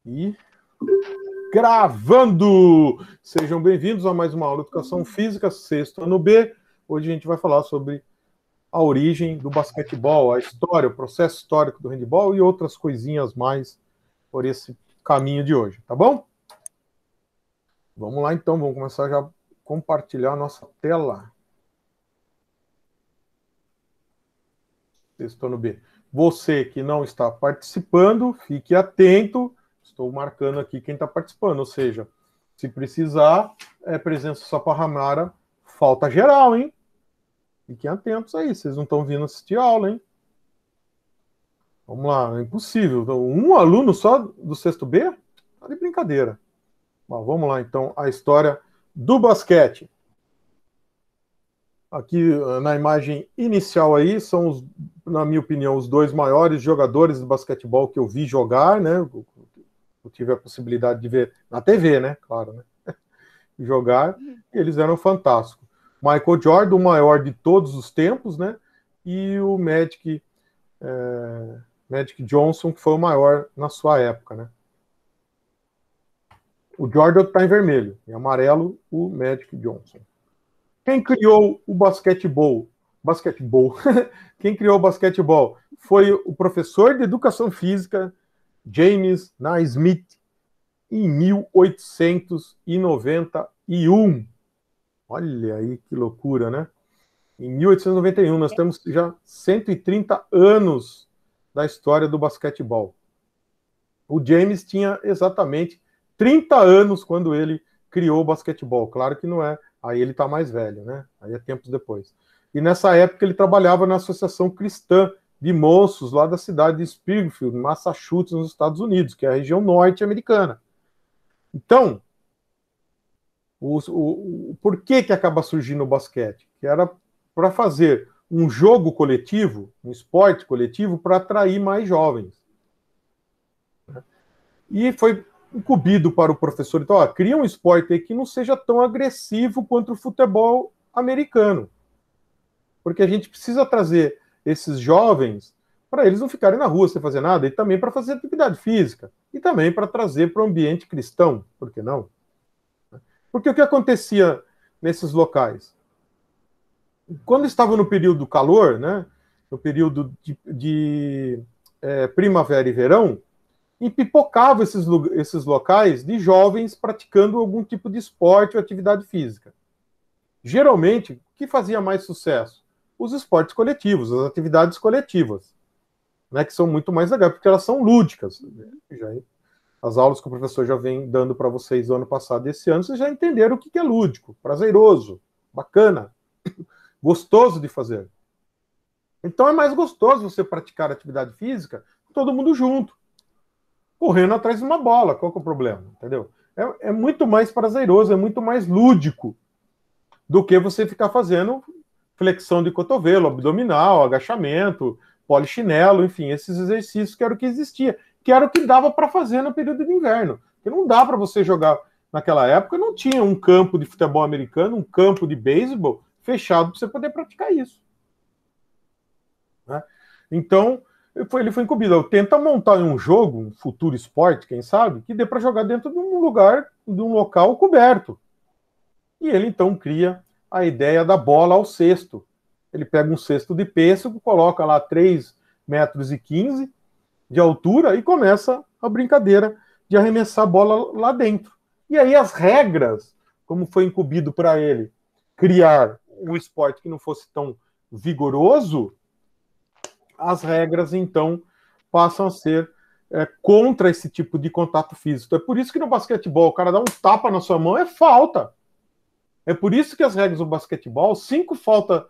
E gravando! Sejam bem-vindos a mais uma aula de Educação Física, sexto ano B. Hoje a gente vai falar sobre a origem do basquetebol, a história, o processo histórico do handebol e outras coisinhas mais por esse caminho de hoje, tá bom? Vamos lá então, vamos começar já a compartilhar a nossa tela. Sexto ano B. Você que não está participando, fique atento. Estou marcando aqui quem está participando, ou seja, se precisar, presença só para Ramara, falta geral, hein? Fiquem atentos aí, vocês não estão vindo assistir a aula, hein? Vamos lá, é impossível. Então, um aluno só do sexto B? Tá de brincadeira. Bom, vamos lá, então, a história do basquete. Aqui na imagem inicial aí são, na minha opinião, os dois maiores jogadores de basquetebol que eu vi jogar, né? Eu tive a possibilidade de ver na TV, né? Claro, né? Jogar, e eles eram fantásticos. Michael Jordan, o maior de todos os tempos, né? E o Magic Johnson, que foi o maior na sua época, né? O Jordan está em vermelho, em amarelo, o Magic Johnson. Quem criou o basquetebol? Quem criou o basquetebol foi o professor de educação física James Naismith, em 1891. Olha aí que loucura, né? Em 1891, nós temos já 130 anos da história do basquetebol. O James tinha exatamente 30 anos quando ele criou o basquetebol. Claro que não é. Aí ele está mais velho, né? Aí é tempos depois. E nessa época ele trabalhava na Associação Cristã de Moços, lá da cidade de Springfield, Massachusetts, nos Estados Unidos, que é a região norte-americana. Então, por que acaba surgindo o basquete? Que era para fazer um jogo coletivo, um esporte coletivo, para atrair mais jovens. E foi incumbido para o professor, então, cria um esporte aí que não seja tão agressivo quanto o futebol americano. Porque a gente precisa trazer esses jovens para eles não ficarem na rua sem fazer nada, e também para fazer atividade física, e também para trazer para o ambiente cristão, por que não? Porque o que acontecia nesses locais? Quando estava no período do calor, né, no período de primavera e verão, empipocava esses locais de jovens praticando algum tipo de esporte ou atividade física. Geralmente, o que fazia mais sucesso? Os esportes coletivos, as atividades coletivas, né, que são muito mais legais, porque elas são lúdicas. As aulas que o professor já vem dando para vocês do ano passado e esse ano, vocês já entenderam o que é lúdico, prazeroso, bacana, gostoso de fazer. Então é mais gostoso você praticar atividade física todo mundo junto, correndo atrás de uma bola. Qual que é o problema? Entendeu? É muito mais prazeroso, é muito mais lúdico do que você ficar fazendo flexão de cotovelo, abdominal, agachamento, polichinelo, enfim, esses exercícios que era o que existia, que era o que dava para fazer no período de inverno. Porque não dá para você jogar naquela época, não tinha um campo de futebol americano, um campo de beisebol fechado para você poder praticar isso. Né? Então, ele foi incumbido. Tenta montar um jogo, um futuro esporte, quem sabe, que dê para jogar dentro de um lugar, de um local coberto. E ele, então, cria a ideia da bola ao cesto. Ele pega um cesto de pêssego, coloca lá 3,15 metros de altura e começa a brincadeira de arremessar a bola lá dentro. E aí as regras, como foi incumbido para ele criar um esporte que não fosse tão vigoroso, as regras, então, passam a ser contra esse tipo de contato físico. Então, é por isso que no basquetebol o cara dá um tapa na sua mão, é falta. É por isso que as regras do basquetebol, 5 falta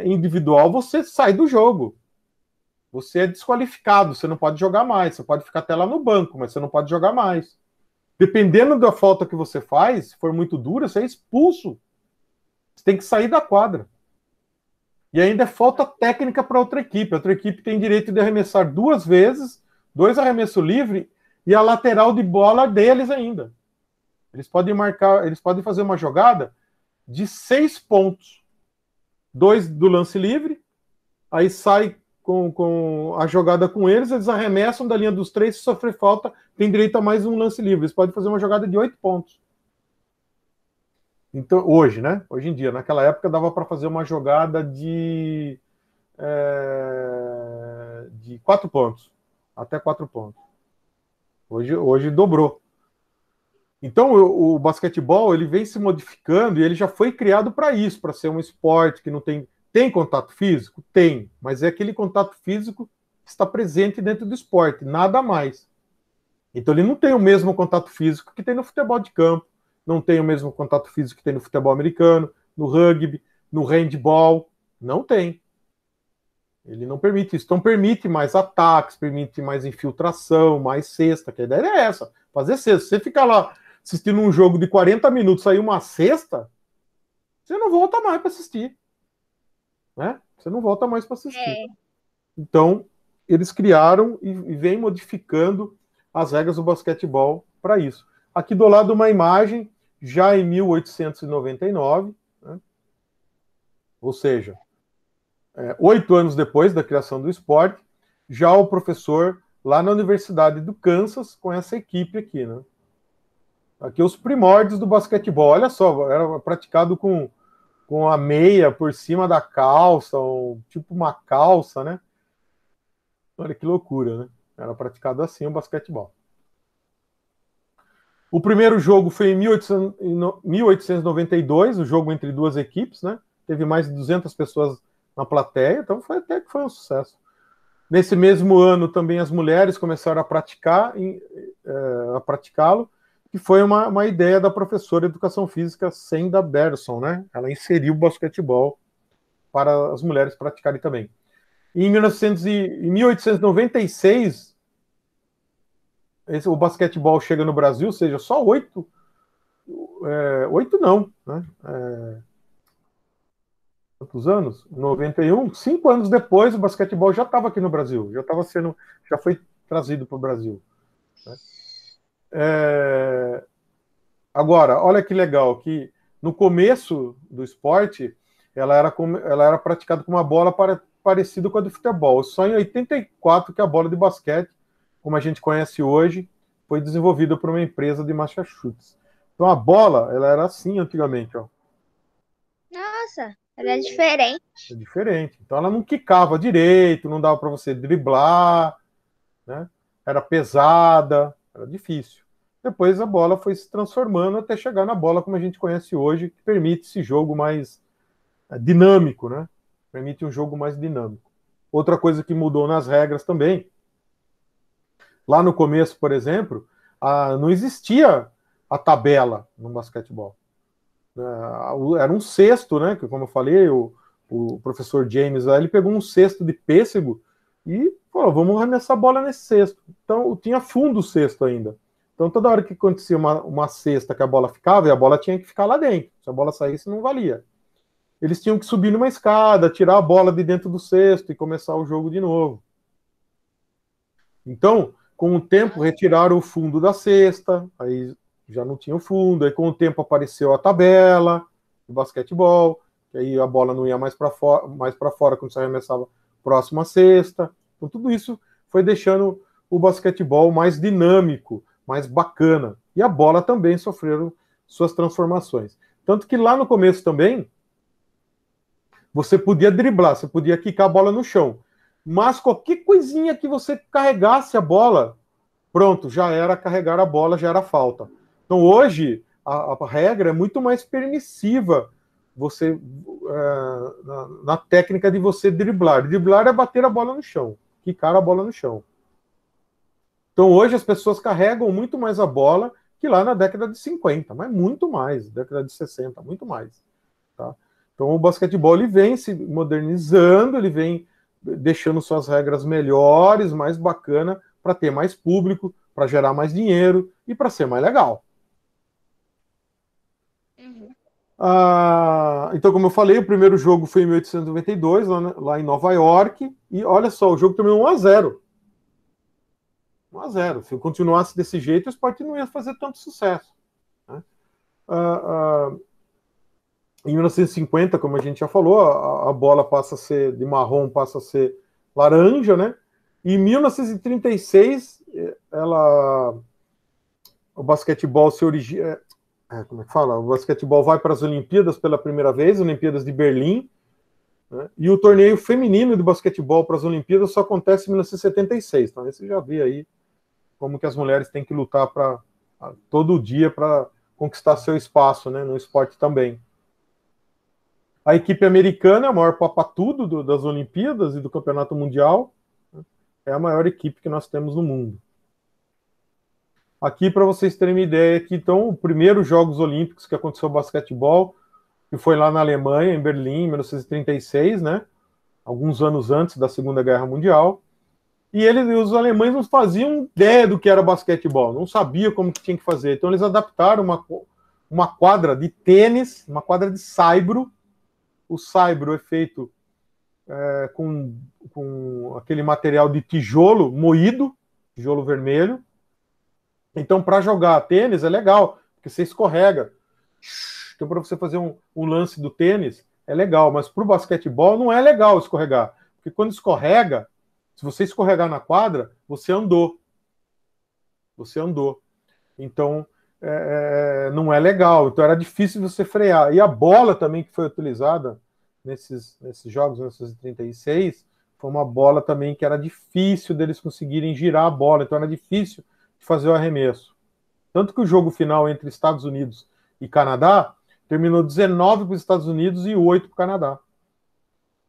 individual, você sai do jogo. Você é desqualificado, você não pode jogar mais. Você pode ficar até lá no banco, mas você não pode jogar mais. Dependendo da falta que você faz, se for muito dura, você é expulso. Você tem que sair da quadra. E ainda é falta técnica para outra equipe. A outra equipe tem direito de arremessar 2 vezes, 2 arremessos livres, e a lateral de bola deles ainda. Eles podem fazer uma jogada de 6 pontos. 2 do lance livre, aí sai com a jogada com eles, eles arremessam da linha dos 3, se sofrer falta, tem direito a mais um lance livre. Eles podem fazer uma jogada de 8 pontos. Então, hoje, né? Hoje em dia, naquela época dava para fazer uma jogada de 4 pontos, até 4 pontos. Hoje dobrou. Então, o basquetebol ele vem se modificando e ele já foi criado para isso, para ser um esporte que não tem contato físico? Tem, mas é aquele contato físico que está presente dentro do esporte, nada mais. Então, ele não tem o mesmo contato físico que tem no futebol de campo, não tem o mesmo contato físico que tem no futebol americano, no rugby, no handball, não tem. Ele não permite isso. Então, permite mais ataques, permite mais infiltração, mais cesta, que a ideia é essa, fazer cesta. Se você ficar lá assistindo um jogo de 40 minutos, sair uma cesta, você não volta mais para assistir. Né? Você não volta mais para assistir. Então, eles criaram e vêm modificando as regras do basquetebol para isso. Aqui do lado uma imagem, já em 1899, né? Ou seja, 8 anos depois da criação do esporte, já o professor lá na Universidade do Kansas com essa equipe aqui, né? Aqui os primórdios do basquetebol. Olha só, era praticado com a meia por cima da calça, tipo uma calça, né? Olha que loucura, né? Era praticado assim o basquetebol. O primeiro jogo foi em 1892, o jogo entre duas equipes, né? Teve mais de 200 pessoas na plateia, então até que foi um sucesso. Nesse mesmo ano também as mulheres começaram a praticá-lo, que foi uma ideia da professora de educação física Senda Berson, né? Ela inseriu o basquetebol para as mulheres praticarem também. E em 1896, o basquetebol chega no Brasil, ou seja, só 8 não, né? Quantos anos? 91, 5 anos depois, o basquetebol já estava aqui no Brasil, já foi trazido para o Brasil. Né? Agora, olha que legal, que no começo do esporte, ela era praticada com uma bola parecida com a do futebol. Só em 84 que a bola de basquete, como a gente conhece hoje, foi desenvolvida por uma empresa de Massachusetts. Então a bola, ela era assim antigamente, ó. Nossa, era diferente. É diferente. Então ela não quicava direito, não dava para você driblar, né? Era pesada, era difícil. Depois a bola foi se transformando até chegar na bola como a gente conhece hoje, que permite esse jogo mais dinâmico, né? Permite um jogo mais dinâmico. Outra coisa que mudou nas regras também, lá no começo, por exemplo, não existia a tabela no basquetebol. Era um cesto, né? Que, como eu falei, o professor James lá, ele pegou um cesto de pêssego e falou, vamos arremessar a bola nesse cesto. Então, tinha fundo o cesto ainda. Então, toda hora que acontecia uma cesta que a bola ficava, e a bola tinha que ficar lá dentro. Se a bola saísse, não valia. Eles tinham que subir numa escada, tirar a bola de dentro do cesto e começar o jogo de novo. Então, com o tempo, retiraram o fundo da cesta, aí já não tinha o fundo, aí com o tempo apareceu a tabela do basquetebol, que aí a bola não ia mais para fora quando você arremessava próximo à cesta. Então, tudo isso foi deixando o basquetebol mais dinâmico, mais bacana. E a bola também sofreram suas transformações. Tanto que lá no começo também, você podia driblar, você podia quicar a bola no chão. Mas qualquer coisinha que você carregasse a bola, pronto, já era carregar a bola, já era falta. Então hoje a regra é muito mais permissiva você na técnica de você driblar. Driblar é bater a bola no chão, quicar a bola no chão. Então hoje as pessoas carregam muito mais a bola que lá na década de 50, mas muito mais, década de 60, muito mais. Tá? Então o basquetebol ele vem se modernizando, ele vem deixando suas regras melhores, mais bacana, para ter mais público, para gerar mais dinheiro e para ser mais legal. Uhum. Então, como eu falei, o primeiro jogo foi em 1892, lá em Nova York, e olha só, o jogo terminou 1-0. 1-0. Se eu continuasse desse jeito, o esporte não ia fazer tanto sucesso. Né? Em 1950, como a gente já falou, a bola passa a ser de marrom, passa a ser laranja, né? E em 1936, o basquetebol se origina. Como é que fala? O basquetebol vai para as Olimpíadas pela primeira vez, Olimpíadas de Berlim, né? E o torneio feminino de basquetebol para as Olimpíadas só acontece em 1976. Então, você já vê aí como que as mulheres têm que lutar todo dia para conquistar seu espaço, né, no esporte também. A equipe americana é a maior papatudo das Olimpíadas e do Campeonato Mundial. É a maior equipe que nós temos no mundo. Aqui, para vocês terem uma ideia, aqui estão os primeiros Jogos Olímpicos que aconteceu no basquetebol, que foi lá na Alemanha, em Berlim, em 1936, né? Alguns anos antes da Segunda Guerra Mundial. E os alemães não faziam ideia do que era basquetebol, não sabiam como que tinha que fazer. Então eles adaptaram uma quadra de tênis, uma quadra de saibro. O saibro é feito com aquele material de tijolo moído, tijolo vermelho. Então, para jogar tênis é legal, porque você escorrega. Então, para você fazer um lance do tênis, é legal. Mas para o basquetebol não é legal escorregar. Porque quando escorrega, se você escorregar na quadra, você andou. Você andou. Então, não é legal. Então, era difícil você frear. E a bola também que foi utilizada nesses jogos, 1936, foi uma bola também que era difícil deles conseguirem girar a bola. Então, era difícil de fazer o arremesso. Tanto que o jogo final entre Estados Unidos e Canadá terminou 19 para os Estados Unidos e 8 para o Canadá.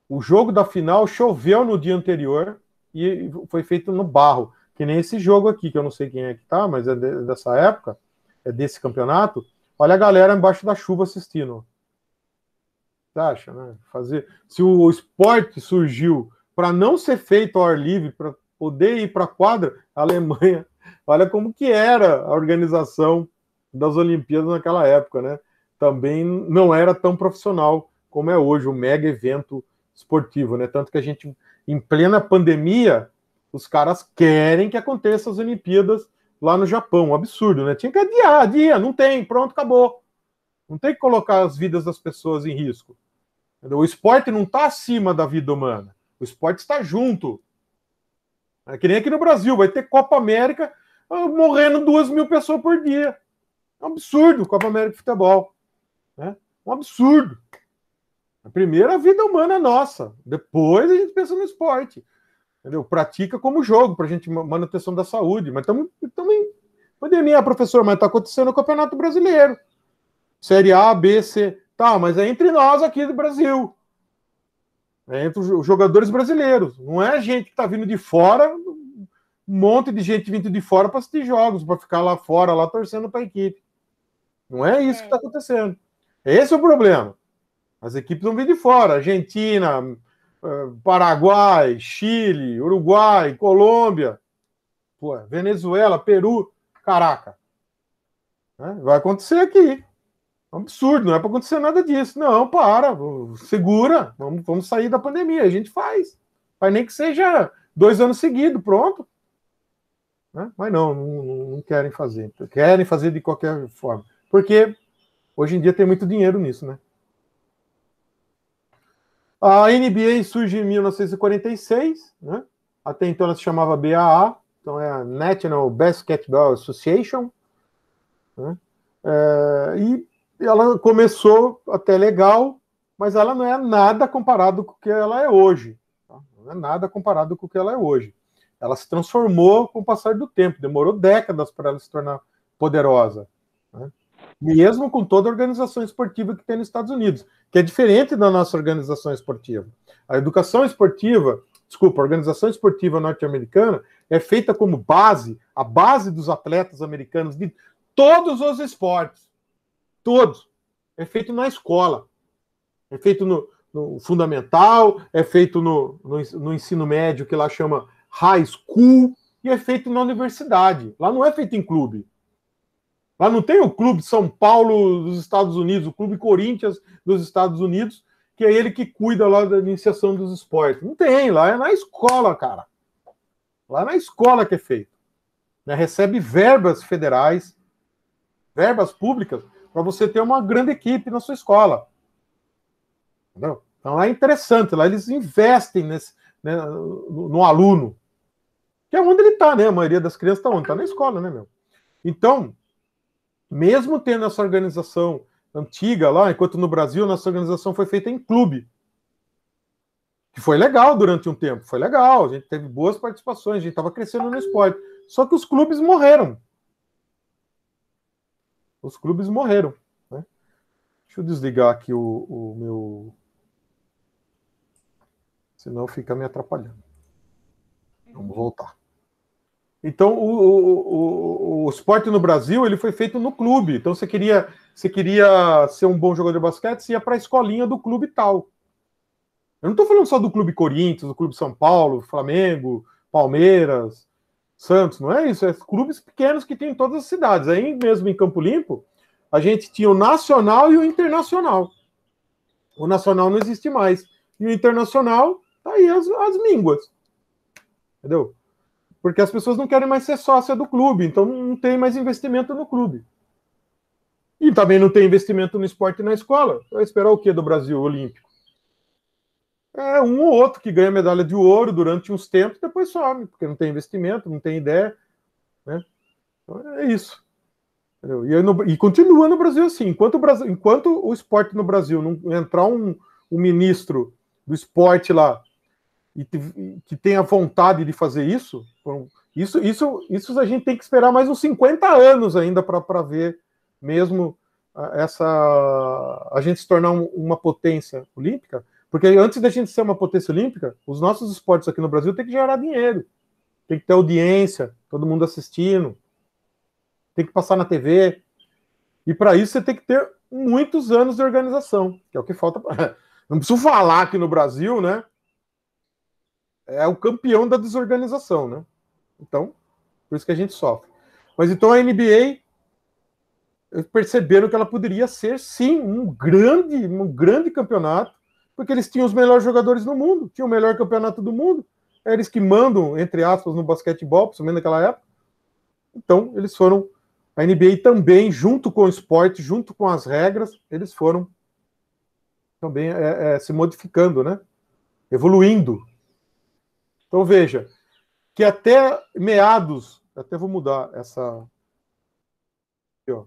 O jogo da final choveu no dia anterior e foi feito no barro, que nem esse jogo aqui, que eu não sei quem é que tá, mas é dessa época, é desse campeonato. Olha a galera embaixo da chuva assistindo. Você acha, né? Se o esporte surgiu para não ser feito ao ar livre, para poder ir para a quadra, a Alemanha, olha como que era a organização das Olimpíadas naquela época, né? Também não era tão profissional como é hoje, o mega evento esportivo, né? Tanto que a gente, em plena pandemia, os caras querem que aconteça as Olimpíadas lá no Japão. Um absurdo, né? Tinha que adiar, não tem, pronto, acabou. Não tem que colocar as vidas das pessoas em risco. O esporte não está acima da vida humana. O esporte está junto. É que nem aqui no Brasil, vai ter Copa América morrendo 2.000 pessoas por dia. É um absurdo, Copa América de futebol. Né? Um absurdo. A primeira, a vida humana é nossa. Depois a gente pensa no esporte. Entendeu? Pratica como jogo, para a gente manutenção da saúde. Mas estamos em pandemia, professor, mas está acontecendo no Campeonato Brasileiro. Série A, B, C. Tá, mas é entre nós aqui do Brasil. É entre os jogadores brasileiros. Não é a gente que está vindo de fora, um monte de gente vindo de fora para assistir jogos, para ficar lá fora, lá torcendo para a equipe. Não é isso que está acontecendo. Esse é o problema. As equipes vão vir de fora. Argentina, Paraguai, Chile, Uruguai, Colômbia, Venezuela, Peru. Caraca. Vai acontecer aqui. É um absurdo, não é para acontecer nada disso. Não, segura, vamos sair da pandemia. A gente faz. Mas nem que seja 2 anos seguidos, pronto. Mas não querem fazer. Querem fazer de qualquer forma. Porque hoje em dia tem muito dinheiro nisso, né? A NBA surge em 1946, né? Até então ela se chamava BAA, então é a National Basketball Association, né? E ela começou até legal, mas ela não é nada comparado com o que ela é hoje. Tá? Não é nada comparado com o que ela é hoje. Ela se transformou com o passar do tempo, demorou décadas para ela se tornar poderosa. Né? Mesmo com toda a organização esportiva que tem nos Estados Unidos, que é diferente da nossa organização esportiva. A organização esportiva norte-americana é feita como base, a base dos atletas americanos de todos os esportes. Todos. É feito na escola. É feito no fundamental, é feito no ensino médio, que lá chama high school, e é feito na universidade. Lá não é feito em clube. Lá não tem o Clube São Paulo dos Estados Unidos, o Clube Corinthians dos Estados Unidos, que é ele que cuida lá da iniciação dos esportes. Não tem, lá é na escola, cara. Lá é na escola que é feito. Né? Recebe verbas federais, verbas públicas, para você ter uma grande equipe na sua escola. Entendeu? Então lá é interessante, lá eles investem né, no aluno, que é onde ele está, né? A maioria das crianças está onde? Está na escola, né, meu? Então, mesmo tendo essa organização antiga lá, enquanto no Brasil nossa organização foi feita em clube, que foi legal durante um tempo, foi legal, a gente teve boas participações, a gente estava crescendo no esporte, só que os clubes morreram. Os clubes morreram, né? Deixa eu desligar aqui o meu... Senão fica me atrapalhando. Vamos voltar. Então, o esporte no Brasil ele foi feito no clube. Então, você queria ser um bom jogador de basquete, você ia para a escolinha do clube tal. Eu não estou falando só do Clube Corinthians, do Clube São Paulo, Flamengo, Palmeiras, Santos, não é isso. É clubes pequenos que tem em todas as cidades. Aí mesmo em Campo Limpo, a gente tinha o Nacional e o Internacional. O Nacional não existe mais. E o Internacional, tá aí as mínguas. Entendeu? Porque as pessoas não querem mais ser sócia do clube, então não tem mais investimento no clube. E também não tem investimento no esporte e na escola. Vai esperar o quê do Brasil Olímpico? É um ou outro que ganha medalha de ouro durante uns tempos, depois some, porque não tem investimento, não tem ideia. Né? Então é isso. E continua no Brasil assim. Enquanto o esporte no Brasil não entrar um ministro do esporte lá e que tenha vontade de fazer isso, isso a gente tem que esperar mais uns 50 anos ainda para ver mesmo a gente se tornar uma potência olímpica, porque antes da gente ser uma potência olímpica, os nossos esportes aqui no Brasil tem que gerar dinheiro, tem que ter audiência, todo mundo assistindo, tem que passar na TV, e para isso você tem que ter muitos anos de organização, que é o que falta. Não preciso falar que no Brasil, né, é o campeão da desorganização, né? Então, por isso que a gente sofre. Mas então a NBA perceberam que ela poderia ser, sim, um grande campeonato, porque eles tinham os melhores jogadores no mundo, tinham o melhor campeonato do mundo, é eles que mandam, entre aspas, no basquetebol, principalmente naquela época. Então, eles foram, a NBA também, junto com o esporte, junto com as regras, eles foram também se modificando, né? Evoluindo. Então, veja, que até meados, até vou mudar essa... Aqui, ó.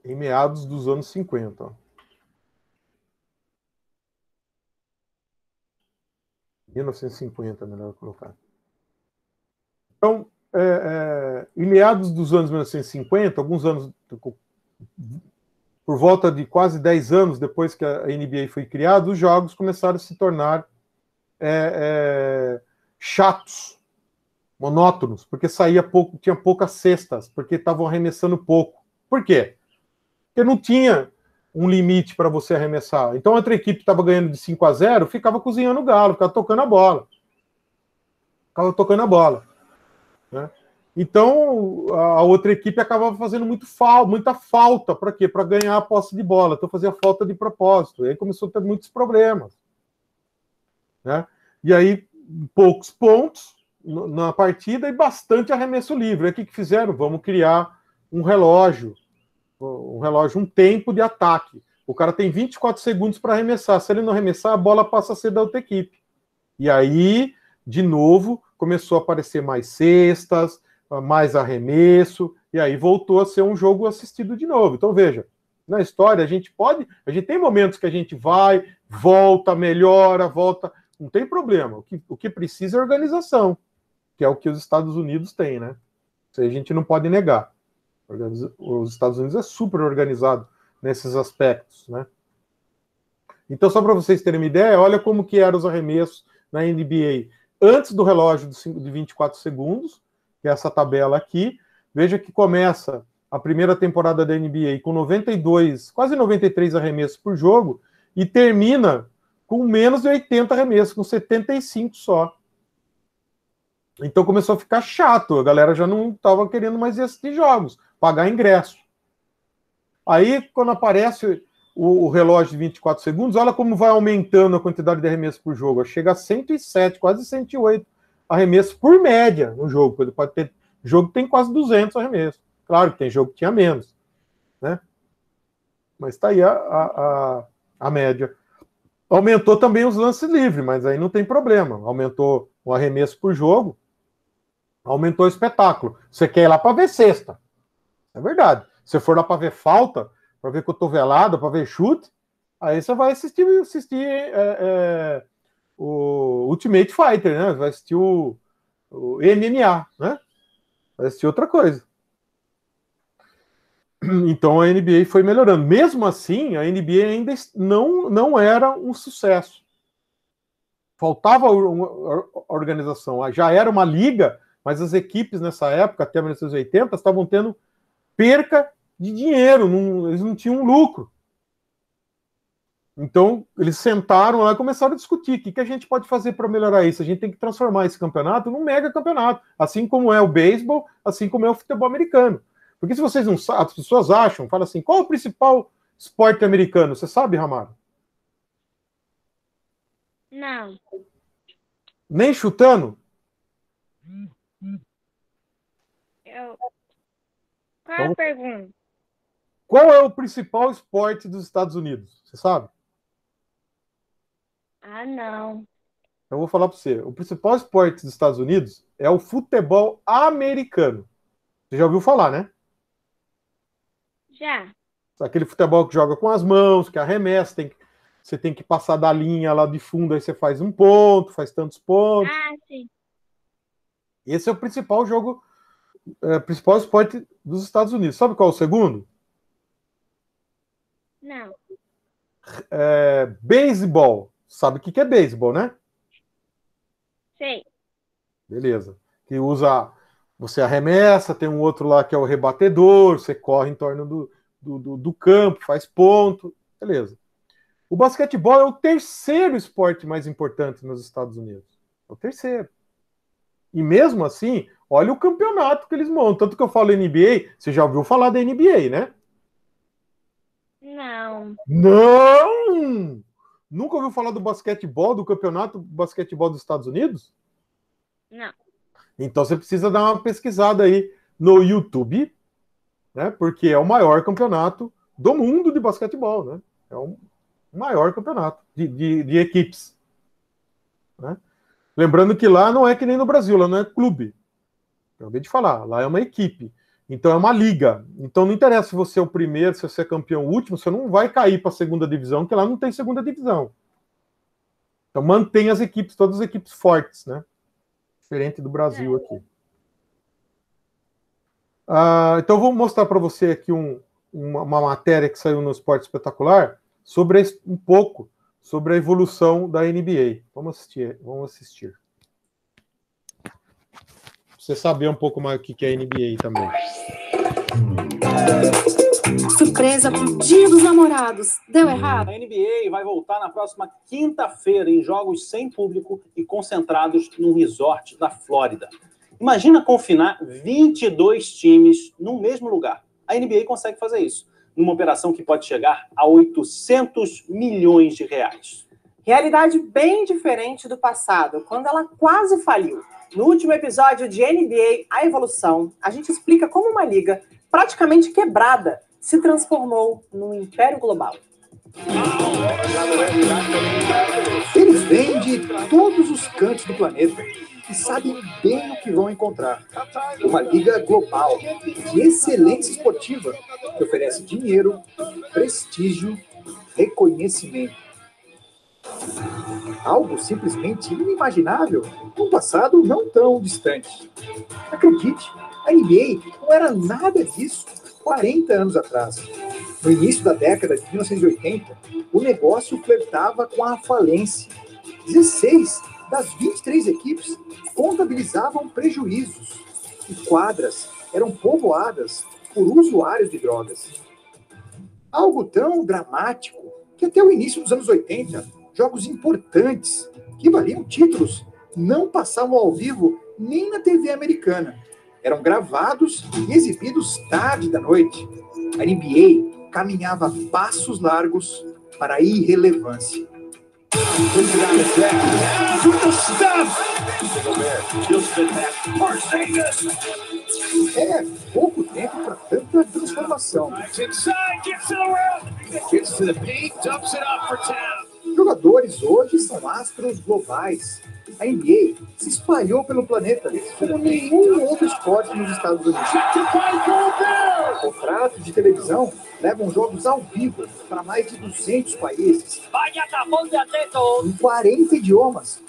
Em meados dos anos 50. Ó. 1950, melhor colocar. Então, em meados dos anos 1950, alguns anos, por volta de quase 10 anos depois que a NBA foi criada, os jogos começaram a se tornar chatos, monótonos, porque saía pouco, tinha poucas cestas, porque estavam arremessando pouco. Por quê? Porque não tinha um limite para você arremessar. Então, a outra equipe estava ganhando de 5-0, ficava cozinhando o galo, ficava tocando a bola. Né? Então, a outra equipe acabava fazendo muita falta. Para quê? Para ganhar a posse de bola. Então, fazia falta de propósito. E aí começou a ter muitos problemas. Né? E aí, poucos pontos na partida e bastante arremesso livre. Aí, o que fizeram? Vamos criar um relógio, um tempo de ataque. O cara tem 24 segundos para arremessar. Se ele não arremessar, a bola passa a ser da outra equipe. E aí, de novo, começou a aparecer mais cestas, mais arremesso, e aí voltou a ser um jogo assistido de novo. Então, veja, na história a gente tem momentos que a gente vai, volta, melhora, volta, não tem problema. O que precisa é organização, que é o que os Estados Unidos têm, né? Isso aí a gente não pode negar. Os Estados Unidos é super organizado nesses aspectos, né? Então, só para vocês terem uma ideia, olha como que eram os arremessos na NBA antes do relógio de 24 segundos, que é essa tabela aqui. Veja que começa a primeira temporada da NBA com 92, quase 93 arremessos por jogo, e termina com menos de 80 arremessos, com 75 só. Então começou a ficar chato, a galera já não estava querendo mais assistir jogos, pagar ingresso. Aí, quando aparece o relógio de 24 segundos, olha como vai aumentando a quantidade de arremessos por jogo. Chega a 107, quase 108 arremessos por média no jogo. Pode ter jogo que tem quase 200 arremessos. Claro que tem jogo que tinha menos, né? Mas está aí a média. Aumentou também os lances livres, mas aí não tem problema. Aumentou o arremesso por jogo, aumentou o espetáculo. Você quer ir lá para ver cesta. É verdade. Se for lá para ver falta, para ver cotovelada, para ver chute, aí você vai assistir o Ultimate Fighter, né? Vai assistir o MMA, né? Vai assistir outra coisa. Então a NBA foi melhorando. Mesmo assim, a NBA ainda não era um sucesso. Faltava organização. Já era uma liga, mas as equipes nessa época, até 1980, estavam tendo perca de dinheiro, eles não tinham lucro. Então, eles sentaram lá e começaram a discutir o que a gente pode fazer para melhorar isso. A gente tem que transformar esse campeonato num mega campeonato, assim como é o beisebol, assim como é o futebol americano. Porque se vocês não sabem, as pessoas acham, falam assim, qual é o principal esporte americano? Você sabe, Ramaro? Não. Nem chutando? Qual é a pergunta? Qual é o principal esporte dos Estados Unidos? Você sabe? Ah, não. Eu vou falar para você. O principal esporte dos Estados Unidos é o futebol americano. Você já ouviu falar, né? Já. Aquele futebol que joga com as mãos, que arremessa, você tem que passar da linha lá de fundo, aí você faz um ponto, faz tantos pontos. Ah, sim. Esse é o principal jogo, principal esporte dos Estados Unidos. Sabe qual é o segundo? Não. Beisebol. Sabe o que é beisebol, né? Sei. Beleza. Que usa. Você arremessa, tem um outro lá que é o rebatedor, você corre em torno do campo, faz ponto. Beleza. O basquetebol é o terceiro esporte mais importante nos Estados Unidos. É o terceiro. E mesmo assim, olha o campeonato que eles montam. Tanto que eu falo NBA, você já ouviu falar da NBA, né? Não. Não! Nunca ouviu falar do basquetebol, do campeonato basquetebol dos Estados Unidos? Não. Então você precisa dar uma pesquisada aí no YouTube, né? Porque é o maior campeonato do mundo de basquetebol, né? É o maior campeonato de equipes. Né? Lembrando que lá não é que nem no Brasil, lá não é clube. Eu acabei de falar, lá é uma equipe. Então é uma liga. Então não interessa se você é o primeiro, se você é campeão último, você não vai cair para a segunda divisão, porque lá não tem segunda divisão. Então mantém as equipes, todas as equipes fortes, né? Diferente do Brasil aqui. Então eu vou mostrar para você aqui uma matéria que saiu no Esporte Espetacular sobre um pouco sobre a evolução da NBA. Vamos assistir. Pra você saber um pouco mais o que é a NBA também. Surpresa pro Dia dos Namorados. Deu errado? A NBA vai voltar na próxima quinta-feira em jogos sem público e concentrados num resort da Flórida. Imagina confinar 22 times no mesmo lugar. A NBA consegue fazer isso, numa operação que pode chegar a 800 milhões de reais. Realidade bem diferente do passado, quando ela quase faliu. No último episódio de NBA A Evolução, a gente explica como uma liga praticamente quebrada se transformou num império global. Eles vêm de todos os cantos do planeta e sabem bem o que vão encontrar. Uma liga global, de excelência esportiva, que oferece dinheiro, prestígio, reconhecimento. Algo simplesmente inimaginável num passado não tão distante. Acredite, a NBA não era nada disso 40 anos atrás. No início da década de 1980, o negócio flertava com a falência. 16 das 23 equipes contabilizavam prejuízos e quadras eram povoadas por usuários de drogas. Algo tão dramático que até o início dos anos 80, jogos importantes, que valiam títulos, não passavam ao vivo nem na TV americana. Eram gravados e exibidos tarde da noite. A NBA caminhava passos largos para a irrelevância. É pouco tempo para tanta transformação. jogadores hoje são astros globais. A NBA se espalhou pelo planeta como nenhum outro esporte nos Estados Unidos. Contratos de televisão levam jogos ao vivo para mais de 200 países, em 40 idiomas.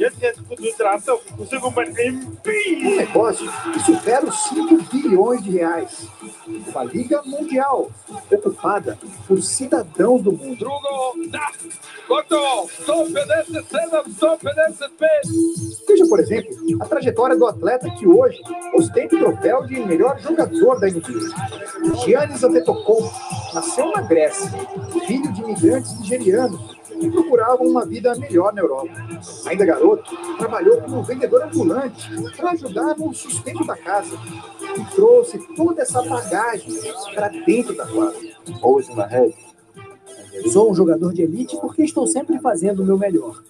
Um negócio que supera os 5 bilhões de reais. Uma liga mundial, ocupada por cidadãos do mundo. Veja, por exemplo, a trajetória do atleta que hoje ostenta o troféu de melhor jogador da NBA. Giannis Antetokounmpo nasceu na Grécia, filho de imigrantes nigerianos que procuravam uma vida melhor na Europa. Ainda garoto, trabalhou como vendedor ambulante para ajudar no sustento da casa e trouxe toda essa bagagem para dentro da quadra. Sou um jogador de elite porque estou sempre fazendo o meu melhor.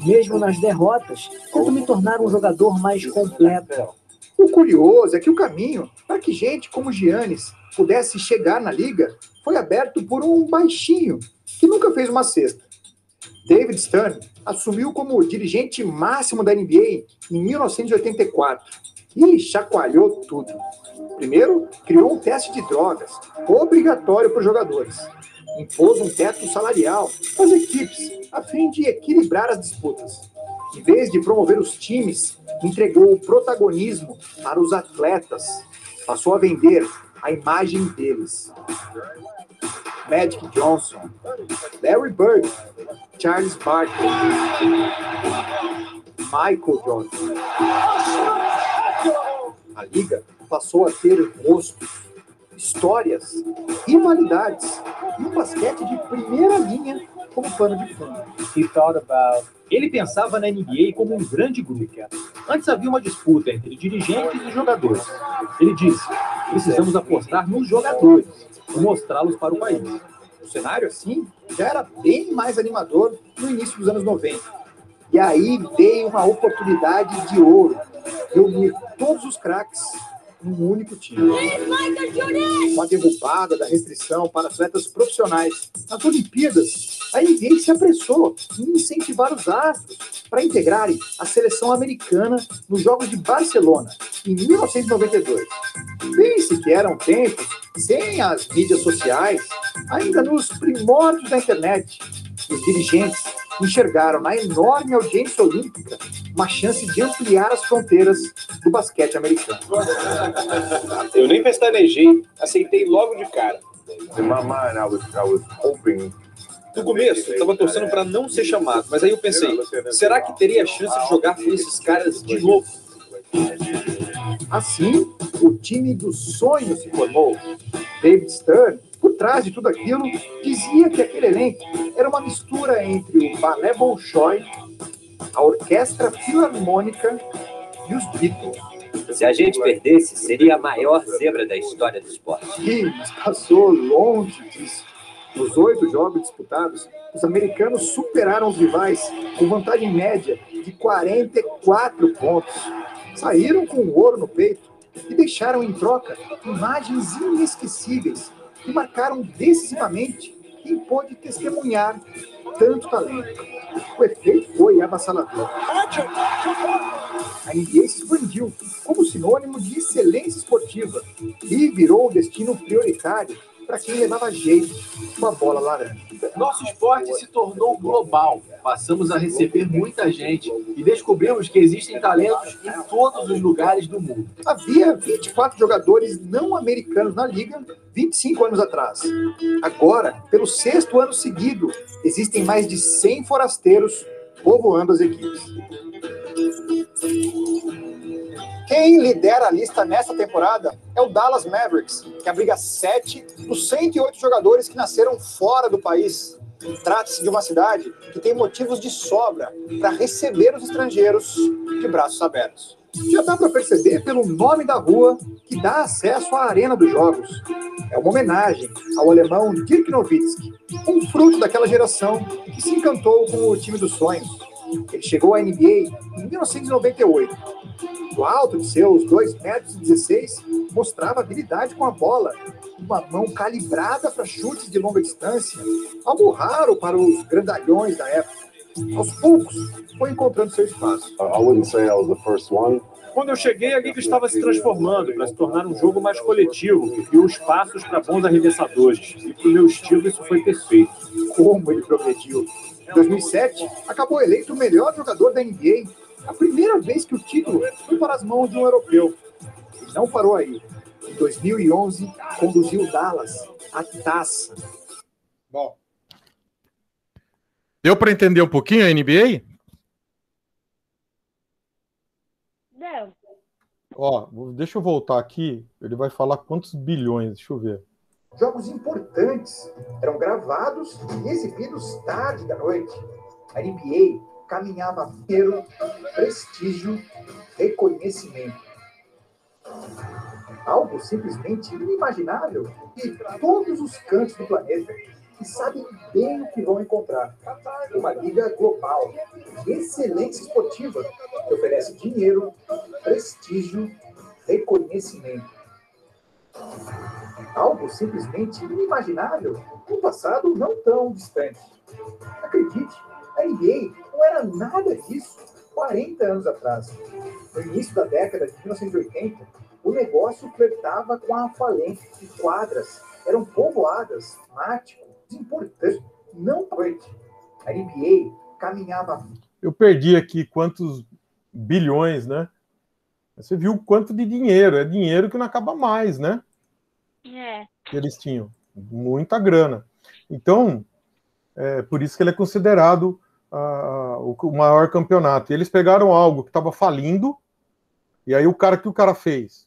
Mesmo nas derrotas, tento me tornar um jogador mais completo. O curioso é que o caminho para que gente como Giannis pudesse chegar na liga foi aberto por um baixinho que nunca fez uma cesta. David Stern assumiu como dirigente máximo da NBA em 1984 e chacoalhou tudo. Primeiro, criou um teste de drogas obrigatório para os jogadores. Impôs um teto salarial para as equipes, a fim de equilibrar as disputas. Em vez de promover os times, entregou o protagonismo para os atletas. Passou a vender a imagem deles. Magic Johnson, Larry Bird, Charles Barkley, Michael Jordan. A liga passou a ter rostos, histórias, rivalidades e um basquete de primeira linha como pano de fundo. Ele pensava na NBA como um grande grupo. Antes havia uma disputa entre dirigentes e jogadores. Ele disse: precisamos apostar nos jogadores e mostrá-los para o país. O cenário, assim, já era bem mais animador no início dos anos 90. E aí veio uma oportunidade de ouro, reunir todos os craques num único time. Com a derrubada da restrição para atletas profissionais nas Olimpíadas, a NBA se apressou em incentivar os astros para integrarem a seleção americana nos Jogos de Barcelona, em 1992. Pense que eram tempos sem as mídias sociais, ainda nos primórdios da internet. Os dirigentes enxergaram na enorme audiência olímpica uma chance de ampliar as fronteiras do basquete americano. Eu nem pestanejei, aceitei logo de cara. No começo, eu estava torcendo para não ser chamado, mas aí eu pensei, será que teria chance de jogar com esses caras de novo? Assim, o time dos sonhos se formou. David Stern, por trás de tudo aquilo, dizia que aquele elenco era uma mistura entre o Balé Bolshoi, a Orquestra Filarmônica e os Beatles. Se a gente perdesse, seria a maior zebra da história do esporte. Mas passou longe disso. Nos 8 jogos disputados, os americanos superaram os rivais com vantagem média de 44 pontos. Saíram com o ouro no peito e deixaram em troca imagens inesquecíveis que marcaram decisivamente quem pôde testemunhar tanto talento. O efeito foi avassalador. A NBA se expandiu como sinônimo de excelência esportiva e virou o destino prioritário para quem levava jeito com a bola laranja. Nosso esporte se tornou global. Passamos a receber muita gente e descobrimos que existem talentos em todos os lugares do mundo. Havia 24 jogadores não americanos na liga 25 anos atrás. Agora, pelo 6º ano seguido, existem mais de 100 forasteiros povoando as equipes. Quem lidera a lista nessa temporada é o Dallas Mavericks, que abriga 7 dos 108 jogadores que nasceram fora do país. Trata-se de uma cidade que tem motivos de sobra para receber os estrangeiros de braços abertos. Já dá para perceber pelo nome da rua que dá acesso à arena dos jogos. É uma homenagem ao alemão Dirk Nowitzki, um fruto daquela geração que se encantou com o time dos sonhos. Ele chegou à NBA em 1998. Do alto de seus 2,16 metros, mostrava habilidade com a bola, uma mão calibrada para chutes de longa distância, algo raro para os grandalhões da época. Aos poucos, foi encontrando seu espaço. Quando eu cheguei, a liga estava se transformando para se tornar um jogo mais coletivo, que criou espaços para bons arremessadores. E para o meu estilo, isso foi perfeito. Como ele progrediu. Em 2007, acabou eleito o melhor jogador da NBA. A primeira vez que o título foi para as mãos de um europeu. E não parou aí. Em 2011, conduziu o Dallas à taça. Bom. Deu para entender um pouquinho a NBA? Não. Ó, deixa eu voltar aqui. Ele vai falar quantos bilhões, deixa eu ver. Jogos importantes eram gravados e exibidos tarde da noite. A NBA caminhava pelo prestígio, reconhecimento. Algo simplesmente inimaginável que todos os cantos do planeta que sabem bem o que vão encontrar. Uma liga global, excelência esportiva, que oferece dinheiro, prestígio, reconhecimento. Algo simplesmente inimaginável num passado não tão distante. Acredite, a NBA não era nada disso 40 anos atrás. No início da década de 1980, o negócio flertava com a falência e quadras eram povoadas, máticos, importantes, não noite. A NBA caminhava... Eu perdi aqui quantos bilhões, né? Você viu o quanto de dinheiro. É dinheiro que não acaba mais, né? É. Que eles tinham. Muita grana. Então, por isso que ele é considerado o maior campeonato. E eles pegaram algo que estava falindo, e aí o que o cara fez?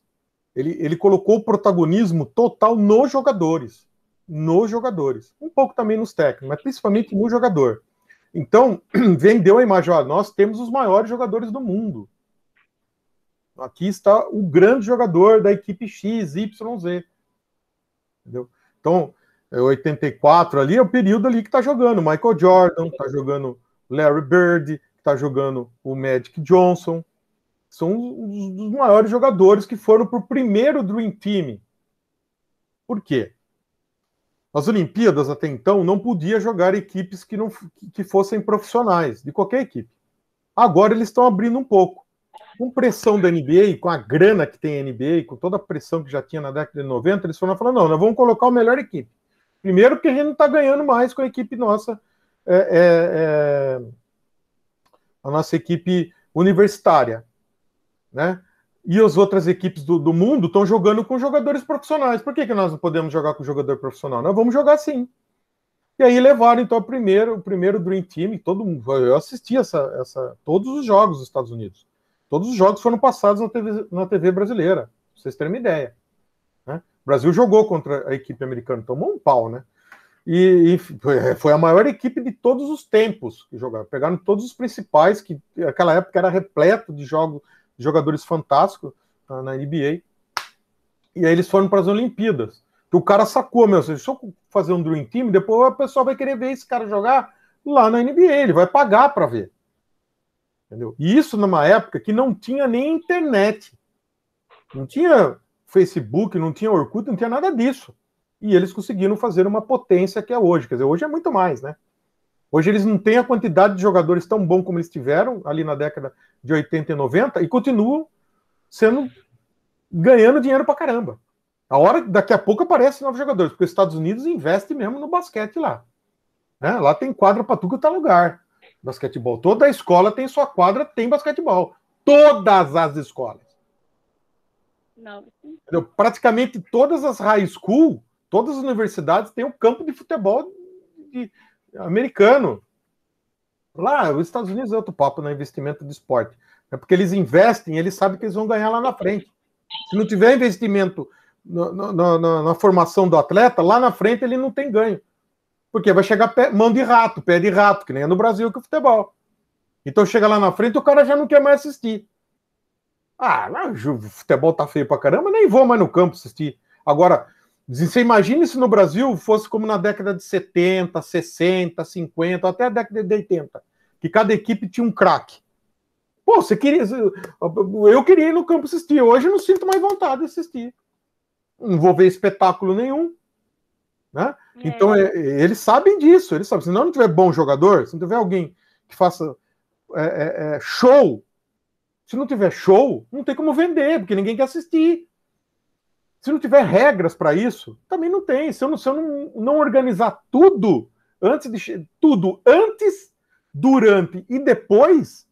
Ele colocou o protagonismo total nos jogadores. Nos jogadores. Um pouco também nos técnicos, mas principalmente no jogador. Então, vendeu a imagem, ó, nós temos os maiores jogadores do mundo. Aqui está o grande jogador da equipe X, Y, Z. Entendeu? Então, 84 ali é o período ali que está jogando Michael Jordan, está jogando Larry Bird, está jogando o Magic Johnson. São os maiores jogadores que foram para o primeiro Dream Team. Por quê? As Olimpíadas, até então, não podia jogar equipes que fossem profissionais, de qualquer equipe. Agora eles estão abrindo um pouco. Com pressão da NBA, com a grana que tem a NBA, com toda a pressão que já tinha na década de 90, eles foram falando, não, nós vamos colocar a melhor equipe. Primeiro porque a gente não está ganhando mais com a equipe nossa, a nossa equipe universitária, né? E as outras equipes do mundo estão jogando com jogadores profissionais. Por que nós não podemos jogar com jogador profissional? Nós vamos jogar sim. E aí levaram, então, o primeiro Dream Team. Eu assisti todos os jogos dos Estados Unidos. Todos os jogos foram passados na TV brasileira, pra vocês terem uma ideia. Né? O Brasil jogou contra a equipe americana, tomou um pau, né? E foi a maior equipe de todos os tempos que jogaram. Pegaram todos os principais, que naquela época era repleto de jogadores fantásticos na NBA, e aí eles foram para as Olimpíadas. O cara sacou, deixa eu fazer um Dream Team, depois o pessoal vai querer ver esse cara jogar lá na NBA, ele vai pagar para ver. Entendeu? E isso numa época que não tinha nem internet, não tinha Facebook, não tinha Orkut, não tinha nada disso. E eles conseguiram fazer uma potência que é hoje. Quer dizer, hoje é muito mais, né? Hoje eles não têm a quantidade de jogadores tão bom como eles tiveram ali na década de 80 e 90 e continuam ganhando dinheiro pra caramba. Daqui a pouco aparecem novos jogadores, porque os Estados Unidos investem mesmo no basquete lá. Né? Lá tem quadra pra tudo que tá lugar. Basquetebol. Toda escola tem sua quadra, tem basquetebol. Todas as escolas. Não. Praticamente todas as high school, todas as universidades têm um campo de futebol americano. Lá, os Estados Unidos é outro papo no investimento de esporte. É porque eles investem, eles sabem que eles vão ganhar lá na frente. Se não tiver investimento na formação do atleta, lá na frente ele não tem ganho. Porque vai chegar mão de rato, pé de rato, que nem é no Brasil que o futebol. Então chega lá na frente, o cara já não quer mais assistir. O futebol tá feio pra caramba, nem vou mais no campo assistir. Agora, você imagina se no Brasil fosse como na década de 70, 60, 50, até a década de 80, que cada equipe tinha um craque. Pô, eu queria ir no campo assistir, hoje eu não sinto mais vontade de assistir. Não vou ver espetáculo nenhum. Né? Então, eles sabem disso, eles sabem. Se não tiver bom jogador, se não tiver alguém que faça show. Se não tiver show, não tem como vender, porque ninguém quer assistir. Se não tiver regras para isso, também não tem. Se eu não organizar tudo antes, durante e depois,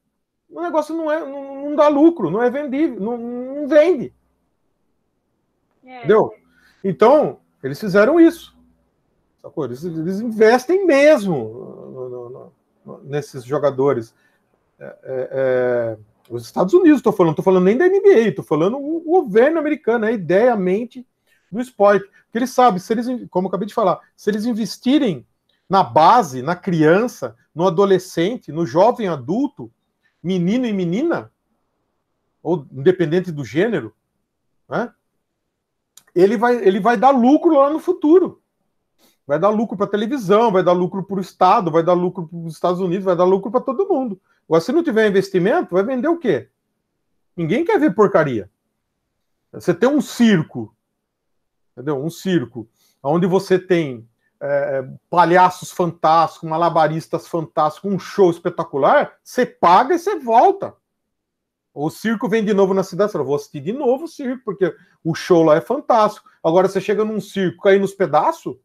o negócio não dá lucro, não é vendível, não vende. Entendeu? Então, eles fizeram isso. Sacou? Eles investem mesmo nesses jogadores. Os Estados Unidos, estou falando nem da NBA, estou falando o governo americano, a ideia, a mente do esporte. Porque eles sabem, como eu acabei de falar, se eles investirem na base, na criança, no adolescente, no jovem adulto, menino e menina, ou independente do gênero, né, ele vai dar lucro lá no futuro. Vai dar lucro para a televisão, vai dar lucro para o Estado, vai dar lucro para os Estados Unidos, vai dar lucro para todo mundo. Agora, se não tiver investimento, vai vender o quê? Ninguém quer ver porcaria. Você tem um circo, entendeu? Um circo, onde você tem palhaços fantásticos, malabaristas fantásticos, um show espetacular, você paga e você volta. O circo vem de novo na cidade, você fala, vou assistir de novo o circo, porque o show lá é fantástico. Agora, você chega num circo, cair nos pedaços,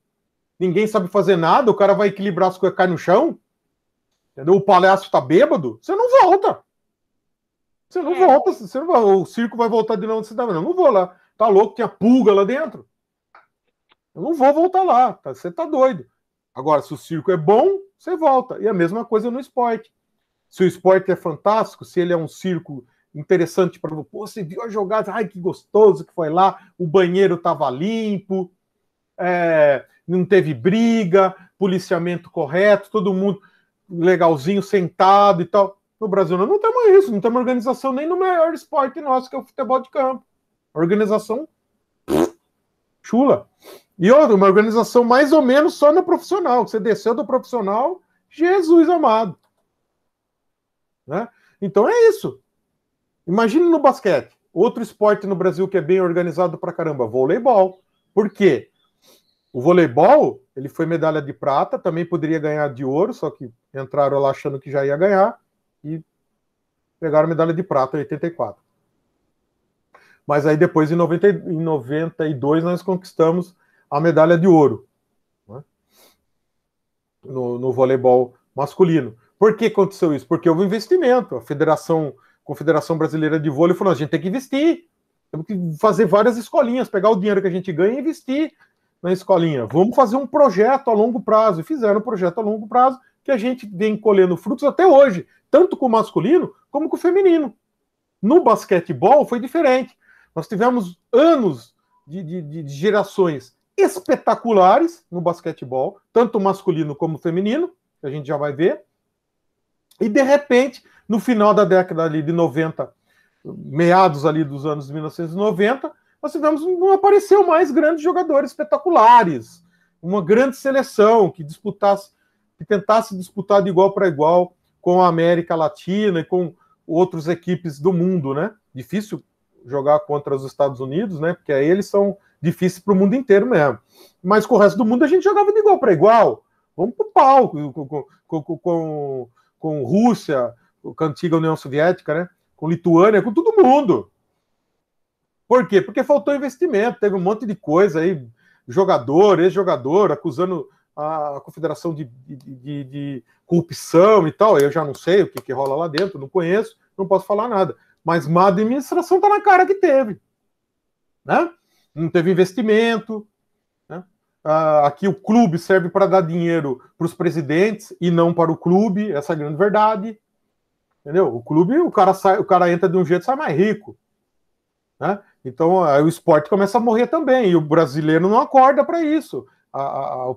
ninguém sabe fazer nada, o cara vai equilibrar as coisas, cai no chão, entendeu? O palhaço tá bêbado, você não volta. Você não volta, o circo vai voltar de novo na cidade. Eu não vou lá. Tá louco, tinha pulga lá dentro. Eu não vou voltar lá, você tá doido. Agora, se o circo é bom, você volta. E a mesma coisa no esporte. Se o esporte é fantástico, se ele é um circo interessante para você, viu a jogada, ai, que gostoso que foi lá, o banheiro estava limpo, não teve briga, policiamento correto, todo mundo legalzinho, sentado e tal. No Brasil nós não temos isso, não temos organização nem no maior esporte nosso, que é o futebol de campo. Organização chula. E outra, uma organização mais ou menos só no profissional. Você desceu do profissional, Jesus amado. Né? Então é isso. Imagine no basquete. Outro esporte no Brasil que é bem organizado pra caramba, voleibol. Por quê? O voleibol, ele foi medalha de prata, também poderia ganhar de ouro, só que entraram lá achando que já ia ganhar e pegaram a medalha de prata em 84. Mas aí depois, em 92, nós conquistamos a medalha de ouro, né? no voleibol masculino. Por que aconteceu isso? Porque houve investimento. A Confederação Brasileira de Vôlei falou, a gente tem que investir, temos que fazer várias escolinhas, pegar o dinheiro que a gente ganha e investir na escolinha. Vamos fazer um projeto a longo prazo. E fizeram um projeto a longo prazo que a gente vem colhendo frutos até hoje, tanto com o masculino como com o feminino. No basquetebol foi diferente. Nós tivemos anos de gerações espetaculares no basquetebol, tanto masculino como feminino, que a gente já vai ver. E, de repente, no final da década ali de 90, meados ali dos anos 1990, nós tivemos, não apareceu mais grandes jogadores espetaculares, uma grande seleção que tentasse disputar de igual para igual com a América Latina e com outras equipes do mundo, né? Difícil jogar contra os Estados Unidos, né? Porque aí eles são difíceis para o mundo inteiro mesmo. Mas com o resto do mundo a gente jogava de igual para igual. Vamos pro pau com Rússia, com a antiga União Soviética, né? Com Lituânia, com todo mundo. Por quê? Porque faltou investimento, teve um monte de coisa aí, jogador, ex-jogador, acusando a confederação de corrupção e tal. Eu já não sei o que rola lá dentro, não conheço, não posso falar nada. Mas má administração tá na cara que teve. Né? Não teve investimento. Né? Aqui o clube serve para dar dinheiro para os presidentes e não para o clube, essa é a grande verdade. Entendeu? O clube, o cara entra de um jeito e sai mais rico. Né? Então aí o esporte começa a morrer também, e o brasileiro não acorda para isso. O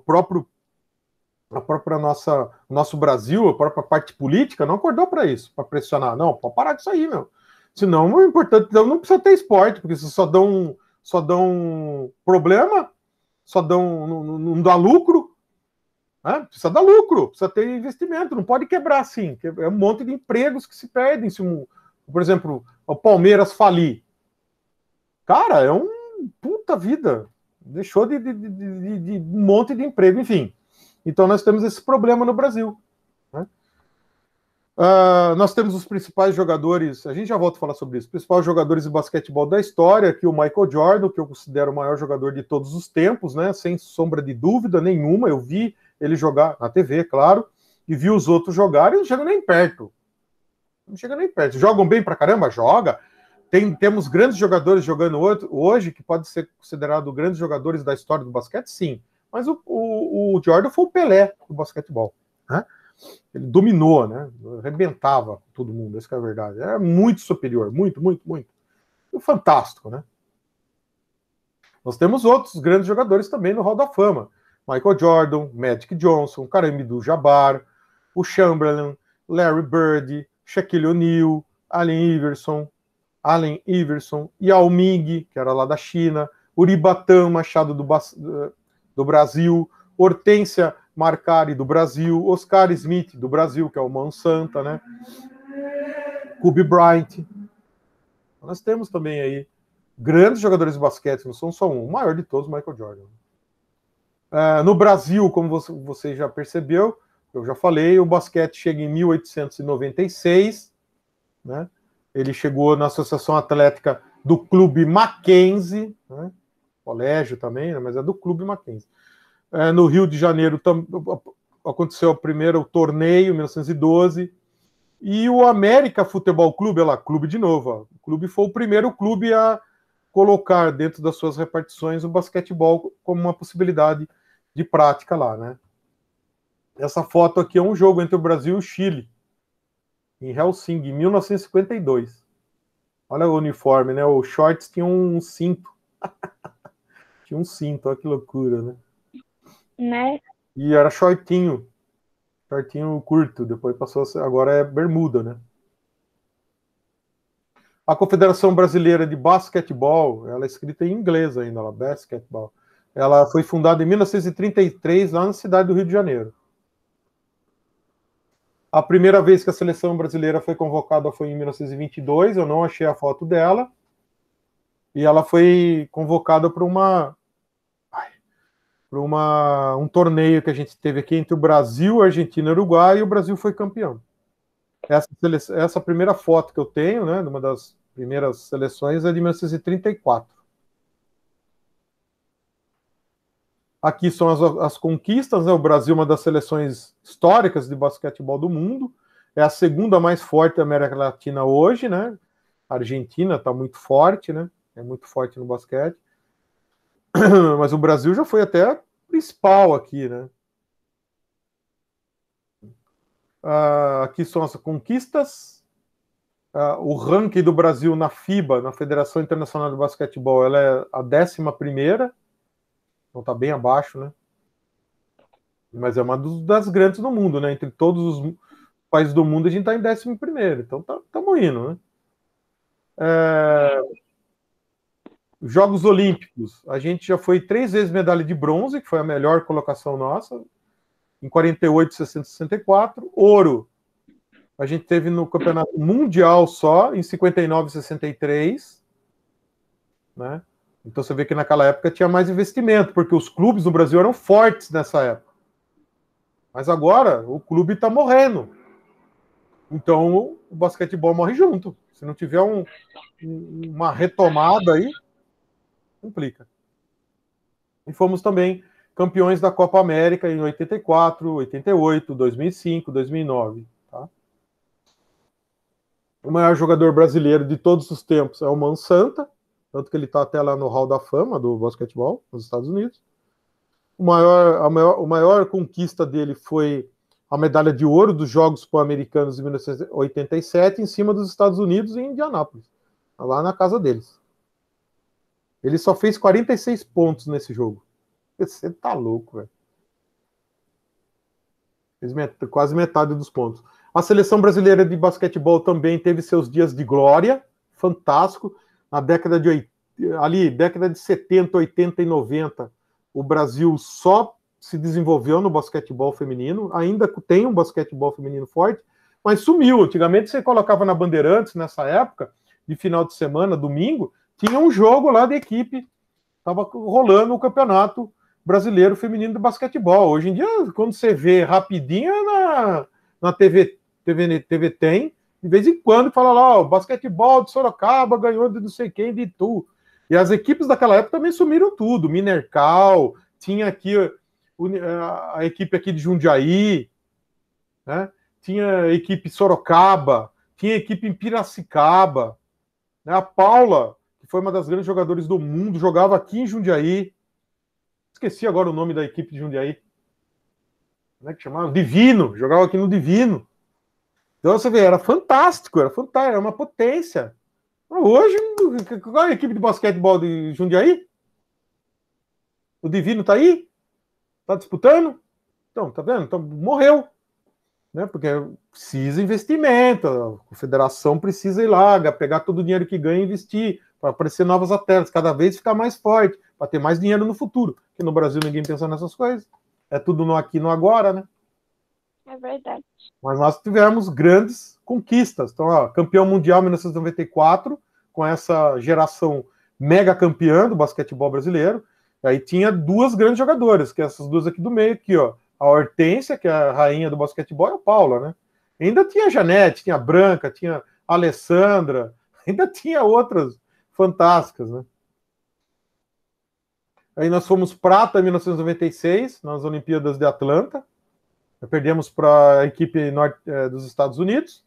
nosso Brasil, a própria parte política não acordou para isso, para pressionar. Não, pode parar disso aí, meu. Senão é importante, não precisa ter esporte, porque se só dão problema, não dá lucro. Né? Precisa dar lucro, precisa ter investimento, não pode quebrar assim. É um monte de empregos que se perdem. Por exemplo, o Palmeiras falir. Cara, é um puta vida. Deixou de um monte de emprego, enfim. Então nós temos esse problema no Brasil. Né? Nós temos os principais jogadores, a gente já volta a falar sobre isso, os principais jogadores de basquetebol da história, aqui o Michael Jordan, que eu considero o maior jogador de todos os tempos, né, sem sombra de dúvida nenhuma. Eu vi ele jogar na TV, claro, e vi os outros jogarem, não chegam nem perto. Não chega nem perto. Jogam bem pra caramba? Joga. Temos grandes jogadores jogando hoje, que podem ser considerados grandes jogadores da história do basquete, sim. Mas o Jordan foi o Pelé do basquetebol, né? Ele dominou, né? Arrebentava todo mundo, essa que é a verdade. Era muito superior, muito. Fantástico, né? Nós temos outros grandes jogadores também no Hall da Fama. Michael Jordan, Magic Johnson, Kareem Abdul-Jabbar, o Chamberlain, Larry Bird, Shaquille O'Neal, Allen Iverson, Yao Ming, que era lá da China, Uri Batan Machado do Brasil, Hortência Marcari do Brasil, Oscar Smith do Brasil, que é o Mão Santa, né? Kobe Bryant. Nós temos também aí grandes jogadores de basquete, não são só um, o maior de todos, Michael Jordan. No Brasil, como você já percebeu, eu já falei, o basquete chega em 1896, né? Ele chegou na Associação Atlética do Clube Mackenzie, né? Colégio também, né? Mas é do Clube Mackenzie. No Rio de Janeiro aconteceu o primeiro torneio, em 1912, e o América Futebol Clube, olha lá, clube de novo, ó. O clube foi o primeiro clube a colocar dentro das suas repartições o basquetebol como uma possibilidade de prática lá, né? Essa foto aqui é um jogo entre o Brasil e o Chile, em Helsinki, em 1952. Olha o uniforme, né? O shorts tinha um cinto. Tinha um cinto, olha que loucura, né? Né? E era shortinho curto, depois passou a ser, agora é bermuda, né? A Confederação Brasileira de Basquetebol, ela é escrita em inglês ainda, ela, basketball. Ela foi fundada em 1933, lá na cidade do Rio de Janeiro. A primeira vez que a seleção brasileira foi convocada foi em 1922, eu não achei a foto dela, e ela foi convocada para um torneio que a gente teve aqui entre o Brasil, Argentina e Uruguai, e o Brasil foi campeão. Essa primeira foto que eu tenho, né, de uma das primeiras seleções, é de 1934. Aqui são as conquistas, né? O Brasil é uma das seleções históricas de basquetebol do mundo, é a segunda mais forte da América Latina hoje, né? A Argentina está muito forte, né? É muito forte no basquete. Mas o Brasil já foi até principal aqui, né? Aqui são as conquistas. O ranking do Brasil na FIBA, na Federação Internacional de Basquetebol, ela é a 11ª. Então está bem abaixo, né? Mas é uma das grandes do mundo, né? Entre todos os países do mundo, a gente está em 11º. Então estamos indo, né? Jogos Olímpicos. A gente já foi 3 vezes medalha de bronze, que foi a melhor colocação nossa, em 48, 60, 64. Ouro. A gente teve no Campeonato Mundial só, em 59 e 63. Né? Então você vê que naquela época tinha mais investimento, porque os clubes no Brasil eram fortes nessa época. Mas agora o clube está morrendo. Então o basquetebol morre junto. Se não tiver uma retomada aí, complica. E fomos também campeões da Copa América em 84, 88, 2005, 2009. Tá? O maior jogador brasileiro de todos os tempos é o Mão Santa, tanto que ele está até lá no Hall da Fama do basquetebol, nos Estados Unidos. A maior conquista dele foi a medalha de ouro dos Jogos Pan-Americanos de 1987, em cima dos Estados Unidos, em Indianápolis, lá na casa deles. Ele só fez 46 pontos nesse jogo. Você tá louco, velho. Fez quase metade dos pontos. A seleção brasileira de basquetebol também teve seus dias de glória, fantástico. Na década de 70, 80 e 90, o Brasil só se desenvolveu no basquetebol feminino. Ainda tem um basquetebol feminino forte, mas sumiu. Antigamente você colocava na Bandeirantes, nessa época, de final de semana, domingo, tinha um jogo lá da equipe, estava rolando o Campeonato Brasileiro Feminino de Basquetebol. Hoje em dia, quando você vê rapidinho, é na TV TV tem, de vez em quando fala lá, o basquetebol de Sorocaba ganhou de não sei quem, de Itu. E as equipes daquela época também sumiram tudo. Minercal, tinha aqui a equipe aqui de Jundiaí, né? Tinha a equipe Sorocaba, tinha a equipe em Piracicaba, né? A Paula, que foi uma das grandes jogadoras do mundo, jogava aqui em Jundiaí. Esqueci agora o nome da equipe de Jundiaí. Como é que chamava? Divino, jogava aqui no Divino. Então você vê, era fantástico, era uma potência. Hoje, qual é a equipe de basquetebol de Jundiaí? O Divino tá aí? Tá disputando? Então, tá vendo? Então, morreu. Né? Porque precisa investimento, a federação precisa ir lá, pegar todo o dinheiro que ganha e investir, para aparecer novos atletas, cada vez ficar mais forte, para ter mais dinheiro no futuro. Porque no Brasil ninguém pensa nessas coisas. É tudo no aqui, no agora, né? É verdade. Mas nós tivemos grandes conquistas. Então, ó, campeão mundial em 1994, com essa geração mega campeã do basquetebol brasileiro. Aí tinha duas grandes jogadoras, que é essas duas aqui do meio, aqui, ó. A Hortência, que é a rainha do basquetebol, e a Paula, né? Ainda tinha a Janete, tinha a Branca, tinha a Alessandra, ainda tinha outras fantásticas, né? Aí nós fomos prata em 1996, nas Olimpíadas de Atlanta. Perdemos para a equipe dos Estados Unidos,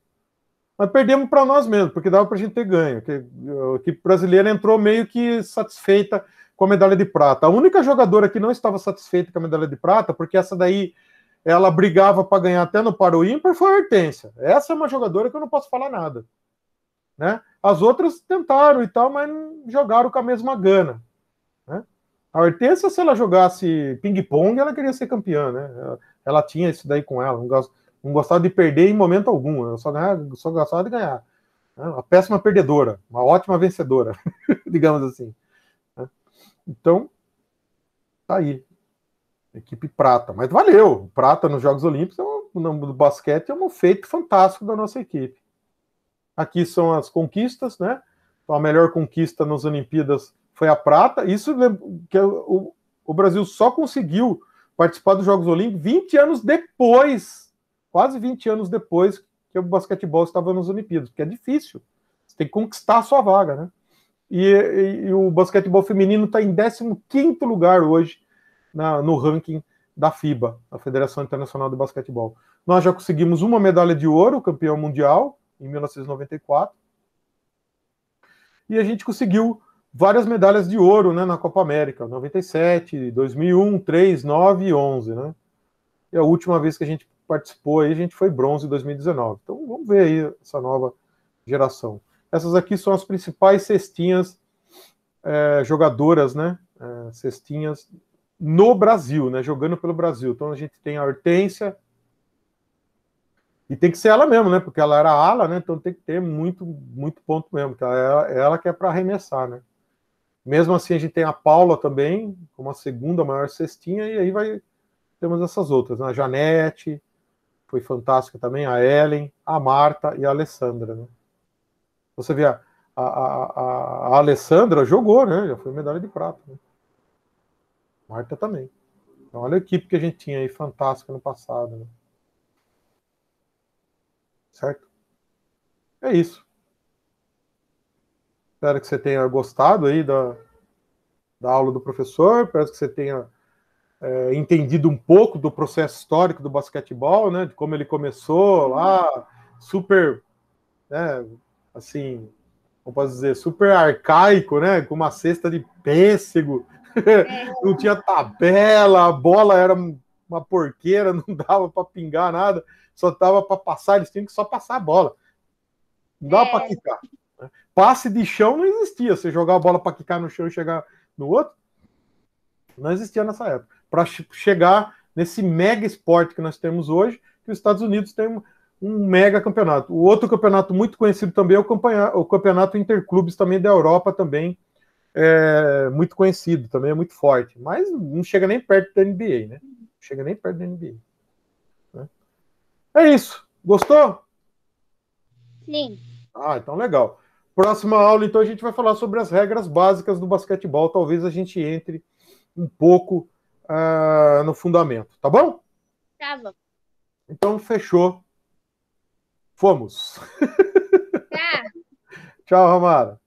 mas perdemos para nós mesmos, porque dava para a gente ter ganho. A equipe brasileira entrou meio que satisfeita com a medalha de prata. A única jogadora que não estava satisfeita com a medalha de prata, porque essa daí ela brigava para ganhar até no paro ímpar, foi a Hortência. Essa é uma jogadora que eu não posso falar nada. Né? As outras tentaram e tal, mas não jogaram com a mesma gana. Né? A Hortência, se ela jogasse ping-pong, ela queria ser campeã. Né? Ela tinha isso daí com ela. Não gostava de perder em momento algum. Ela só gostava de ganhar. Né? Uma péssima perdedora. Uma ótima vencedora. Digamos assim. Né? Então, tá aí. Equipe prata. Mas valeu. Prata nos Jogos Olímpicos, no basquete, é um feito fantástico da nossa equipe. Aqui são as conquistas, né? Então, a melhor conquista nas Olimpíadas foi a prata. Isso que o Brasil só conseguiu participar dos Jogos Olímpicos 20 anos depois, quase 20 anos depois que o basquetebol estava nas Olimpíadas, porque é difícil. Você tem que conquistar a sua vaga, né? E o basquetebol feminino está em 15º lugar hoje no ranking da FIBA, a Federação Internacional de Basquetebol. Nós já conseguimos uma medalha de ouro, campeão mundial, em 1994. E a gente conseguiu várias medalhas de ouro, né, na Copa América, 97, 2001, 3, 9 e 11, né? E a última vez que a gente participou aí, a gente foi bronze em 2019. Então vamos ver aí essa nova geração. Essas aqui são as principais cestinhas jogadoras, né? Cestinhas no Brasil, né? Jogando pelo Brasil. Então a gente tem a Hortência, e tem que ser ela mesmo, né? Porque ela era ala, né? Então tem que ter muito, muito ponto mesmo. Porque ela que é para arremessar, né? Mesmo assim, a gente tem a Paula também, como a segunda maior cestinha, e aí temos essas outras, né? A Janete, foi fantástica também, a Ellen, a Marta e a Alessandra, né? Você vê, a Alessandra jogou, né? Já foi medalha de prata. Né? Marta também. Então, olha a equipe que a gente tinha aí, fantástica no passado, né? Certo? É isso. Espero que você tenha gostado aí da aula do professor. Espero que você tenha entendido um pouco do processo histórico do basquetebol, né? De como ele começou lá, super, né? Assim, como posso dizer, super arcaico, né? Com uma cesta de pêssego. Não tinha tabela, a bola era uma porqueira, não dava para pingar nada, só dava para passar, eles tinham que só passar a bola. Não dava para quicar. Né? Passe de chão não existia. Você jogar a bola para quicar no chão e chegar no outro, não existia nessa época. Para chegar nesse mega esporte que nós temos hoje, que os Estados Unidos tem um mega campeonato. O outro campeonato muito conhecido também é o campeonato interclubes também da Europa, também é muito conhecido, também é muito forte, mas não chega nem perto da NBA, né? Não chega nem perto da NBA. Né? É isso. Gostou? Sim. Ah, então legal. Próxima aula, então, a gente vai falar sobre as regras básicas do basquetebol. Talvez a gente entre um pouco no fundamento, tá bom? Tá bom. Então, fechou. Fomos. Tá. Tchau, Ramara.